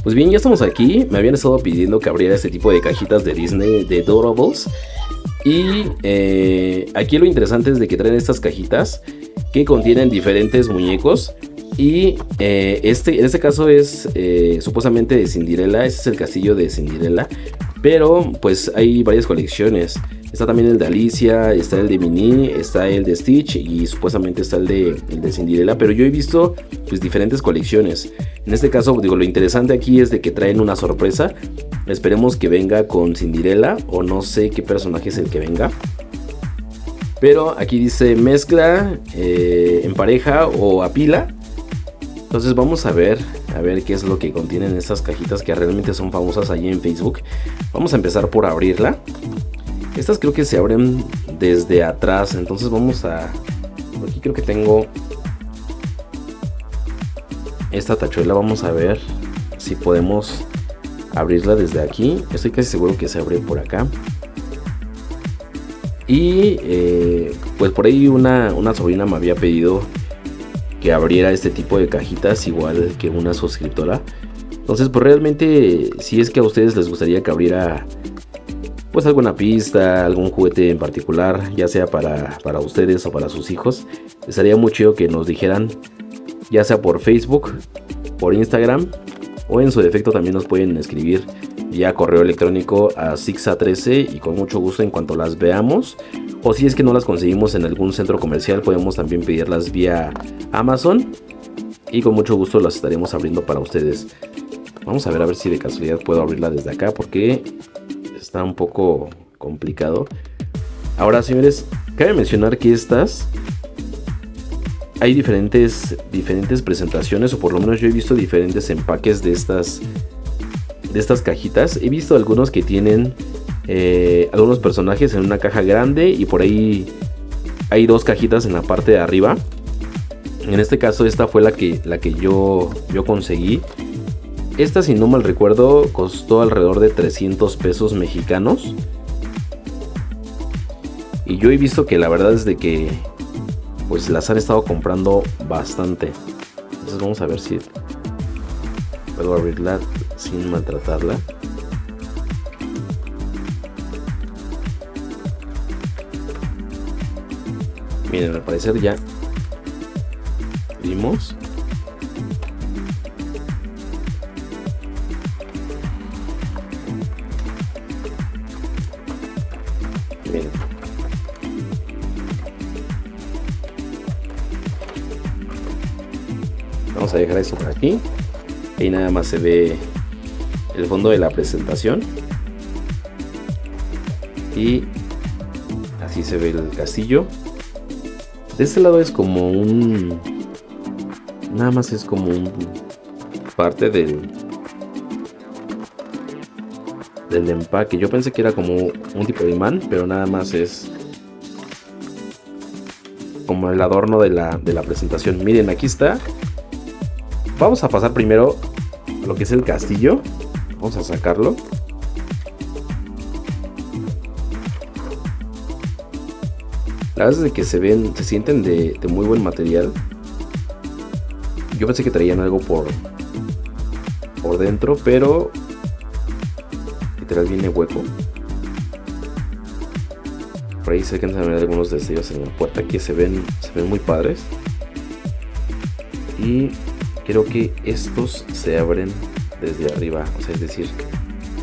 Pues bien, ya estamos aquí. Me habían estado pidiendo que abriera este tipo de cajitas de Disney, de Doorables. Y aquí lo interesante es de que traen estas cajitas que contienen diferentes muñecos. Y en este caso es supuestamente de Cinderella. Este es el castillo de Cinderella. Pero pues hay varias colecciones. Está también el de Alicia, está el de Minnie, está el de Stitch y supuestamente está el de Cinderella. Pero yo he visto pues diferentes colecciones. En este caso, digo, lo interesante aquí es de que traen una sorpresa. Esperemos que venga con Cinderella o no sé qué personaje es el que venga. Pero aquí dice mezcla en pareja o a pila. Entonces vamos a ver qué es lo que contienen estas cajitas que realmente son famosas allí en Facebook. Vamos a empezar por abrirla. Estas creo que se abren desde atrás. Entonces vamos a... Aquí creo que tengo esta tachuela. Vamos a ver si podemos abrirla desde aquí. Estoy casi seguro que se abre por acá. Y pues por ahí una sobrina me había pedido que abriera este tipo de cajitas, igual que una suscriptora. Entonces pues realmente si es que a ustedes les gustaría que abriera pues alguna pista, algún juguete en particular, ya sea para ustedes o para sus hijos, estaría muy chido que nos dijeran, ya sea por Facebook, por Instagram, o en su defecto también nos pueden escribir vía correo electrónico a Sixa13 y con mucho gusto en cuanto las veamos, o si es que no las conseguimos en algún centro comercial, podemos también pedirlas vía Amazon y con mucho gusto las estaremos abriendo para ustedes. Vamos a ver si de casualidad puedo abrirla desde acá porque está un poco complicado. Ahora, señores, cabe mencionar que estas hay diferentes presentaciones, o por lo menos yo he visto diferentes empaques de estas cajitas. He visto algunos que tienen algunos personajes en una caja grande y por ahí hay dos cajitas en la parte de arriba. En este caso esta fue la que yo conseguí. Esta, si no mal recuerdo, costó alrededor de 300 pesos mexicanos. Y yo he visto que la verdad es de que pues las han estado comprando bastante. Entonces vamos a ver si puedo abrirla sin maltratarla. Miren, al parecer ya vimos. Miren. Vamos a dejar esto por aquí. Ahí nada más se ve el fondo de la presentación. Y así se ve el castillo. De este lado es como un... Nada más es como un... parte del empaque. Yo pensé que era como un tipo de imán, pero nada más es como el adorno de la presentación. Miren, aquí está. Vamos a pasar primero a lo que es el castillo. Vamos a sacarlo. La verdad es que se sienten de muy buen material. Yo pensé que traían algo por dentro, pero literal viene hueco. Por ahí se alcanzan a ver algunos destellos en la puerta que se ven muy padres. Y creo que estos se abren desde arriba, o sea, es decir,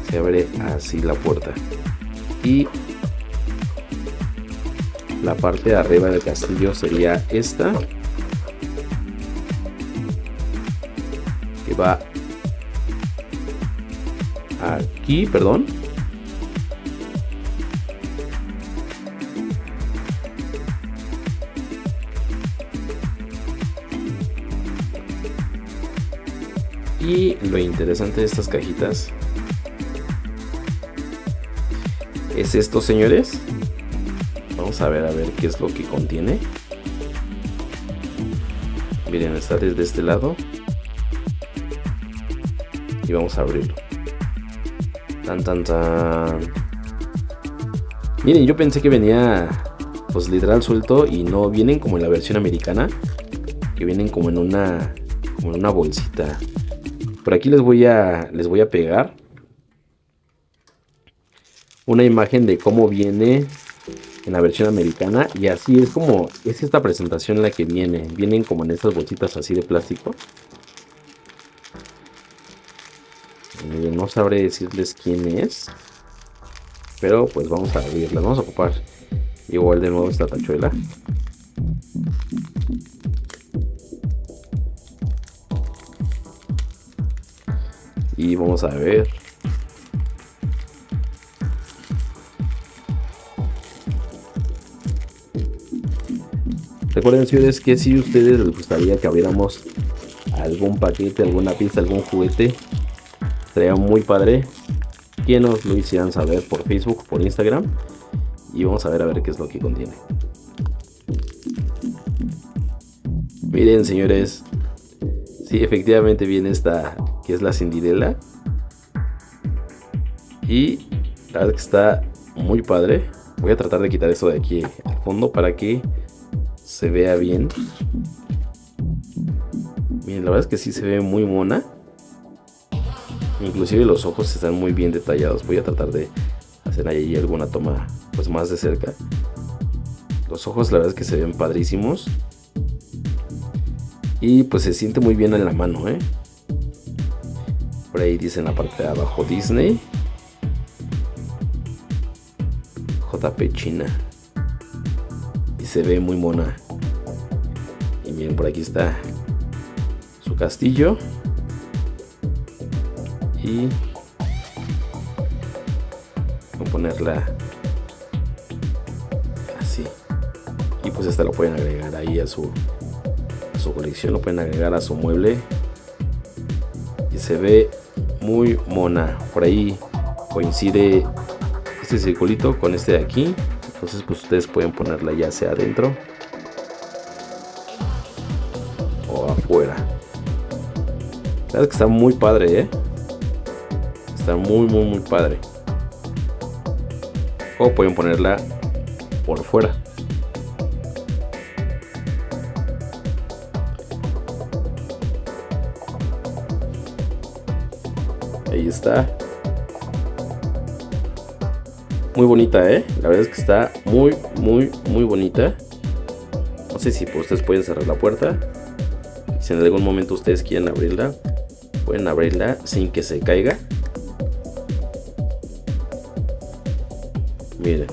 se abre así la puerta. Y la parte de arriba del castillo sería esta, que va aquí, perdón. Y lo interesante de estas cajitas es esto, señores. Vamos a ver qué es lo que contiene. Miren, está desde este lado. Y vamos a abrirlo. Tan tan tan. Miren, yo pensé que venía pues literal suelto y no, vienen como en la versión americana, que vienen como en una bolsita. Por aquí les voy a pegar una imagen de cómo viene en la versión americana. Y así es como es esta presentación la que viene. Vienen como en estas bolsitas así de plástico. No sabré decirles quién es, pero pues vamos a abrirla. Vamos a ocupar igual de nuevo esta tachuela. Y vamos a ver. Recuerden, señores, que si a ustedes les gustaría que abriéramos algún paquete, alguna pista, algún juguete, sería muy padre que nos lo hicieran saber por Facebook, por Instagram. Y vamos a ver qué es lo que contiene. Miren, señores, sí, efectivamente viene esta, que es la Cinderella. Y la verdad que está muy padre. Voy a tratar de quitar esto de aquí al fondo para que se vea bien. Miren, la verdad es que sí se ve muy mona. Inclusive los ojos están muy bien detallados. Voy a tratar de hacer ahí alguna toma pues más de cerca. Los ojos la verdad es que se ven padrísimos. Y pues se siente muy bien en la mano, ¿eh? Por ahí dice en la parte de abajo Disney. JP China. Y se ve muy mona. Y miren, por aquí está su castillo. Y voy a ponerla así. Y pues esta lo pueden agregar ahí a su colección, lo pueden agregar a su mueble. Y se ve muy mona. Por ahí coincide este circulito con este de aquí. Entonces pues ustedes pueden ponerla ya sea adentro o afuera. La verdad es que está muy padre, ¿eh? Está muy padre. O pueden ponerla por fuera. Ahí está. Muy bonita, ¿eh? La verdad es que está muy bonita. No sé si ustedes pueden cerrar la puerta. Si en algún momento ustedes quieren abrirla, pueden abrirla sin que se caiga. Miren.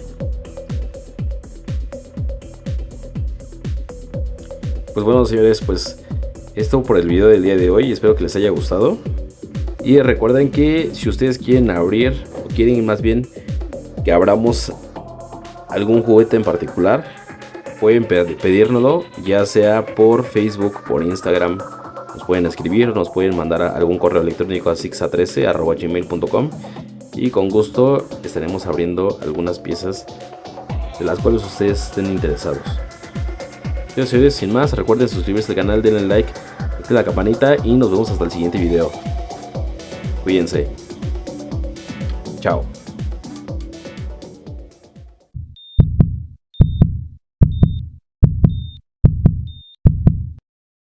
Pues bueno, señores, pues esto por el video del día de hoy. Espero que les haya gustado. Y recuerden que si ustedes quieren abrir, o quieren más bien que abramos algún juguete en particular, pueden pedírnoslo, ya sea por Facebook, por Instagram. Nos pueden escribir, nos pueden mandar algún correo electrónico a sixa13@gmail.com. Y con gusto estaremos abriendo algunas piezas de las cuales ustedes estén interesados. Señores, sin más, recuerden suscribirse al canal, denle like, activen la campanita y nos vemos hasta el siguiente video. Cuídense. Chao.